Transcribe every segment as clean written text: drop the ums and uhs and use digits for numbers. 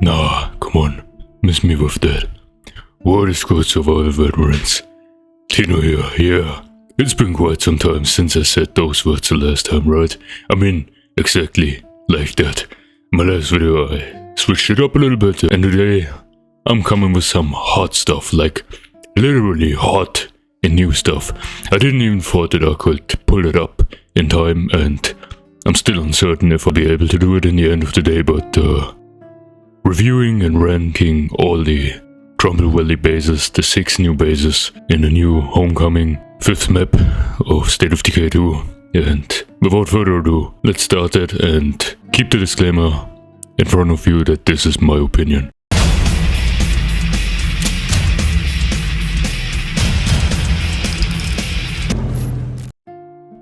Nah, come on, miss me with that. What is good, survival veterans? Tino here, yeah. It's been quite some time since I said those words the last time, right? I mean, exactly like that. My last video, I switched it up a little bit, and today I'm coming with some hot stuff, like literally hot and new stuff. I didn't even thought that I could pull it up in time, and I'm still uncertain if I'll be able to do it in the end of the day, but reviewing and ranking all the Trumbull Valley Bases, the 6 new bases in the new homecoming 5th map of State of Decay 2. And without further ado, let's start it and keep the disclaimer in front of you that this is my opinion.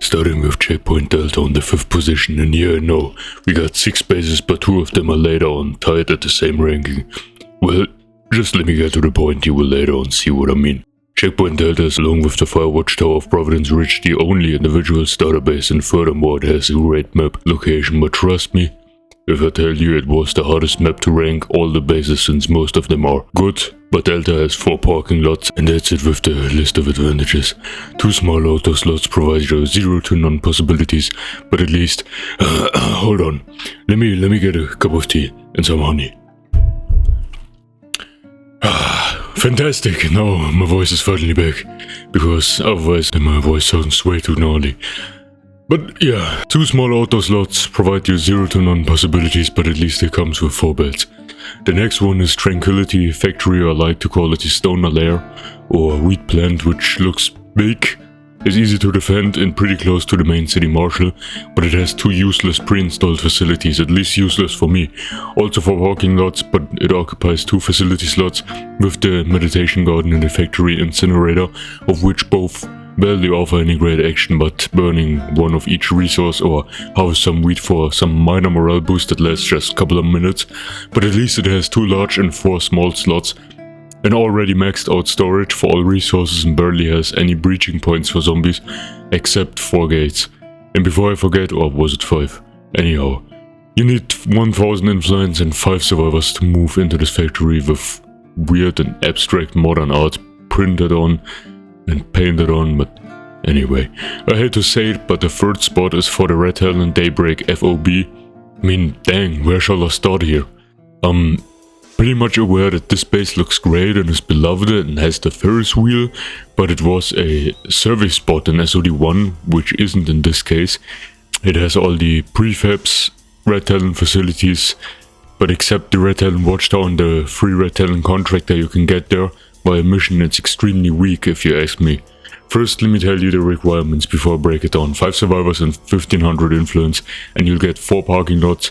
Starting with Checkpoint Delta on the 5th position, and yeah, no, we got 6 bases, but 2 of them are later on tied at the same ranking. Well, just let me get to the point, you will later on see what I mean. Checkpoint Delta is, along with the Fire Watchtower of Providence Ridge, the only individual starter base, and furthermore it has a great map location, but trust me, if I tell you it was the hardest map to rank all the bases since most of them are good, but Delta has 4 parking lots, and that's it with the list of advantages. 2 small auto slots provide you 0 to none possibilities, but at least, hold on, let me get a cup of tea and some honey. Fantastic, now my voice is finally back, because otherwise my voice sounds way too gnarly. But yeah, 2 small auto slots provide you 0 to none possibilities, but at least it comes with 4 beds. The next one is Tranquility Factory, or I like to call it the Stoner Lair, or wheat plant, which looks big, is easy to defend and pretty close to the main city marshal, but it has 2 useless pre-installed facilities, at least useless for me. Also for parking lots, but it occupies 2 facility slots with the meditation garden and the factory incinerator, of which both barely offer any great action, but burning one of each resource or harvest some wheat for some minor morale boost that lasts just a couple of minutes. But at least it has 2 large and 4 small slots, an already maxed out storage for all resources, and barely has any breaching points for zombies, except 4 gates. And before I forget, or was it 5? Anyhow, you need 1000 influence and 5 survivors to move into this factory with weird and abstract modern art printed on and painted on, but anyway. I hate to say it, but the 3rd spot is for the Radeon DAYBREAK FOB. I mean, dang, where shall I start here? Pretty much aware that this base looks great and is beloved and has the Ferris wheel, but it was a service spot in SOD1, which isn't in this case. It has all the prefabs, Radeon facilities, but except the Radeon Watchtower and the free Radeon contractor you can get there, by mission it's extremely weak if you ask me. First, let me tell you the requirements before I break it down. 5 survivors and 1500 influence, and you'll get 4 parking lots,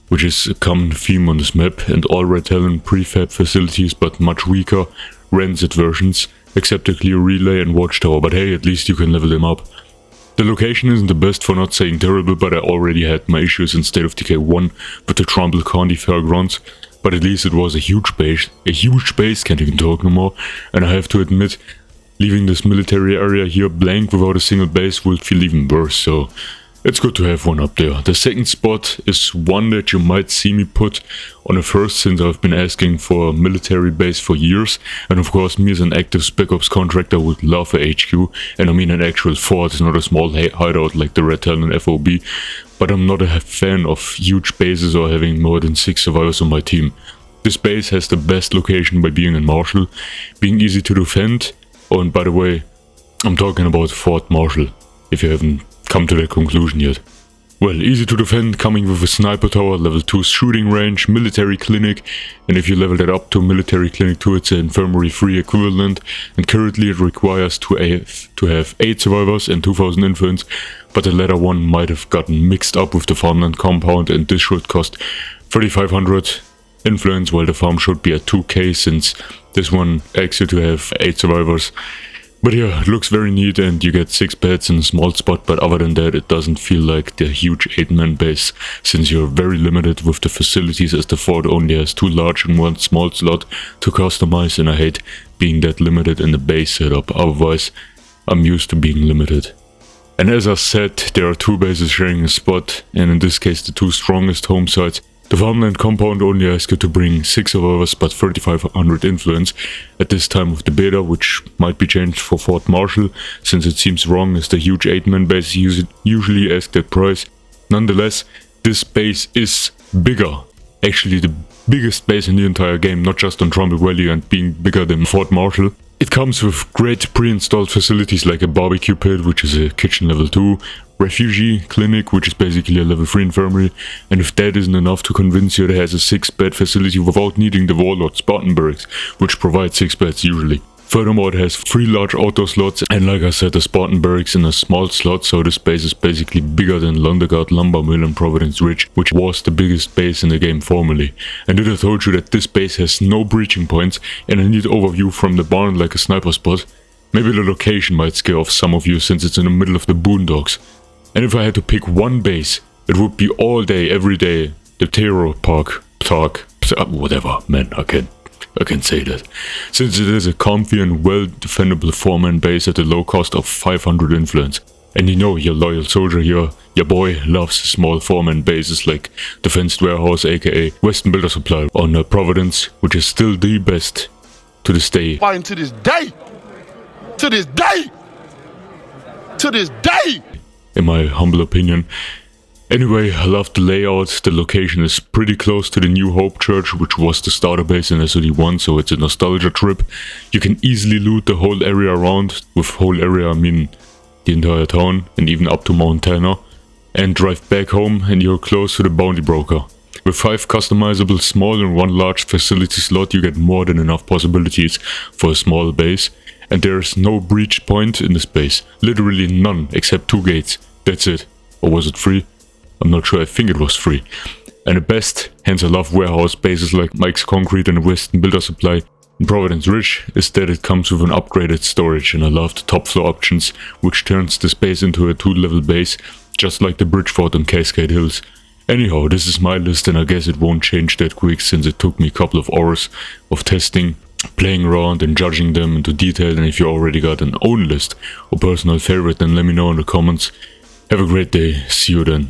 which is a common theme on this map, and all Radeon prefab facilities, but much weaker rancid versions, except a clear relay and watchtower, but hey, at least you can level them up. The location isn't the best, for not saying terrible, but I already had my issues in State of Decay 1 with the Trumbull County Fairgrounds, but at least it was a huge base, can't even talk no more, and I have to admit, leaving this military area here blank without a single base will feel even worse, so it's good to have one up there. The 2nd spot is one that you might see me put on a 1st, since I've been asking for a military base for years, and of course me as an active Spec Ops contractor would love a HQ, and I mean an actual fort, not a small hideout like the Radeon FOB, but I'm not a fan of huge bases or having more than 6 survivors on my team. This base has the best location by being in Marshall, being easy to defend, oh, and by the way, I'm talking about Fort Marshall, if you haven't come to that conclusion yet. Well, easy to defend, coming with a sniper tower, level 2 shooting range, military clinic, and if you level that up to military clinic 2, it's an infirmary 3 equivalent, and currently it requires to have 8 survivors and 2000 influence, but the latter one might have gotten mixed up with the farmland compound, and this should cost 3500 influence, while the farm should be at 2k, since this one asks you to have 8 survivors. But yeah, it looks very neat, and you get 6 beds in a small spot, but other than that it doesn't feel like the huge 8-man base, since you're very limited with the facilities, as the fort only has 2 large and 1 small slot to customize, and I hate being that limited in the base setup, otherwise I'm used to being limited. And as I said, there are 2 bases sharing a spot, and in this case the 2 strongest home sites The farmland compound only asks you to bring 6 survivors but 3500 influence at this time of the beta, which might be changed for Fort Marshall, since it seems wrong as the huge 8-man base usually ask that price. Nonetheless, this base is bigger. Actually the biggest base in the entire game, not just on Trumbull Valley and being bigger than Fort Marshall. It comes with great pre-installed facilities like a barbecue pit, which is a kitchen level 2, refugee clinic, which is basically a level 3 infirmary, and if that isn't enough to convince you, it has a 6-bed facility without needing the Warlord Spartan barracks, which provides 6 beds usually. Furthermore, it has 3 large outdoor slots, and like I said, the Spartan barracks in a small slot, so this base is basically bigger than Londonguard Lumber Mill in Providence Ridge, which was the biggest base in the game formerly. And did I told you that this base has no breaching points and a neat overview from the barn like a sniper spot? Maybe the location might scare off some of you since it's in the middle of the boondocks. And if I had to pick one base, it would be all day, every day, the PTARK, whatever, man, I can say that, since it is a comfy and well defendable 4-man base at a low cost of 500 influence. And you know, your loyal soldier here, your boy, loves small 4-man bases like Defense Warehouse aka Western Builder Supply on Providence, which is still the best to this day. Fighting to this day! To this day! To this day! In my humble opinion. Anyway, I love the layout. The location is pretty close to the New Hope Church, which was the starter base in SOD1, so it's a nostalgia trip. You can easily loot the whole area around. With whole area I mean the entire town and even up to Montana. And drive back home and you're close to the bounty broker. With 5 customizable small and 1 large facility slot, you get more than enough possibilities for a small base. And there is no breach point in this base. Literally none, except 2 gates. That's it. Or was it 3? I'm not sure, I think it was 3. And the best, hence I love warehouse bases like Mike's Concrete and Western Builder Supply in Providence Ridge, is that it comes with an upgraded storage, and I love the top floor options, which turns this base into a 2-level base, just like the Bridgefort on Cascade Hills. Anyhow, this is my list and I guess it won't change that quick since it took me a couple of hours of testing, playing around and judging them into detail. And if you already got an own list or personal favorite, then let me know in the comments. Have a great day, see you then.